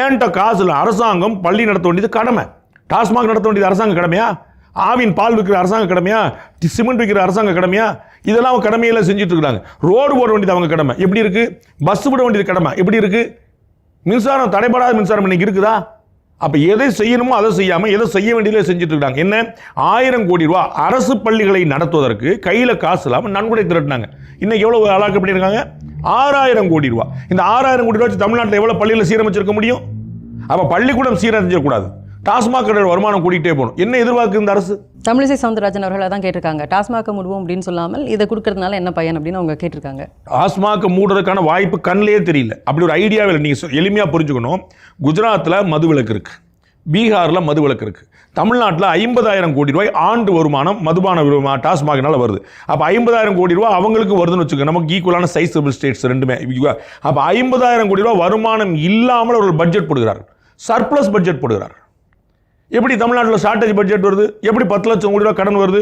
ஏன்ட்ட காசு இல்லை. அரசாங்கம் பள்ளி நடத்த வேண்டியது கடமை. டாஸ்மாக் நடத்த வேண்டியது அரசாங்க கடமையா? ஆவின் பால் விற்கிற அரசாங்க கடமையா? சிமெண்ட் விற்கிற அரசாங்க கடமையா? இதெல்லாம் அவங்க கடமையில செஞ்சுட்டு இருக்காங்க. ரோடு போட வேண்டியது அவங்க கடமை எப்படி இருக்கு? பஸ் விட வேண்டியது கடமை எப்படி இருக்கு? மின்சாரம் தடைபடாத மின்சாரம் இன்னைக்கு இருக்குதா? அப்ப எதை செய்யணுமோ அதை செய்யாம எதை செய்ய வேண்டியதை செஞ்சுட்டு இருக்காங்க. என்ன 1000 கோடி ரூபாய் அரசு பள்ளிகளை நடத்துவதற்கு கையில காசு இல்லாம நன்கொடை திரட்டினாங்க. இன்னைக்கு எவ்வளவு அலாக்கு பண்ணியிருக்காங்க? 6000 கோடி ரூபாய். இந்த 6000 கோடி ரூபாய் தமிழ்நாட்டில் எவ்வளவு பள்ளியில் சீரமைச்சிருக்க முடியும்? அப்ப பள்ளிக்கூடம் சீரமைச்சிடக்கூடாது. டாஸ்மாக் வருமானம் கூட்டிகிட்டே போகணும். என்ன எதிர்பார்க்கு இந்த அரசு? தமிழிசை சவுந்தரராஜன் அவர்களை தான் கேட்டிருக்காங்க. டாஸ்மாக் மூடுவோம் அப்படின்னு சொல்லாமல் இதை கொடுக்கறதுனால என்ன பயன் அப்படின்னு அவங்க கேட்டிருக்காங்க. டாஸ்மாக் மூடுறதுக்கான வாய்ப்பு கண்ணிலே தெரியல. அப்படி ஒரு ஐடியாவே இல்லை. நீங்கள் எளிமையாக புரிஞ்சுக்கணும். குஜராத்தில் மதுவிலக்கு இருக்கு, பீகாரில் மதுவிலக்கு இருக்கு, தமிழ்நாட்டில் 50,000 கோடி ரூபாய் ஆண்டு வருமானம் மதுபான டாஸ்மாகினால வருது. அப்போ 50,000 கோடி ரூபாய் அவங்களுக்கு வருதுன்னு வச்சுக்கோங்க. நமக்கு ஈக்குவலான சைஸபிள் ஸ்டேட்ஸ் ரெண்டுமே. அப்போ 50,000 கோடி ரூபாய் வருமானம் இல்லாமல் அவர்கள் பட்ஜெட் போடுகிறார், சர்ப்ளஸ் பட்ஜெட் போடுகிறார். எப்படி தமிழ்நாட்டில் ஷார்டேஜ் பட்ஜெட் வருது? எப்படி 10 லட்சம் கோடி ரூபாய் கடன் வருது?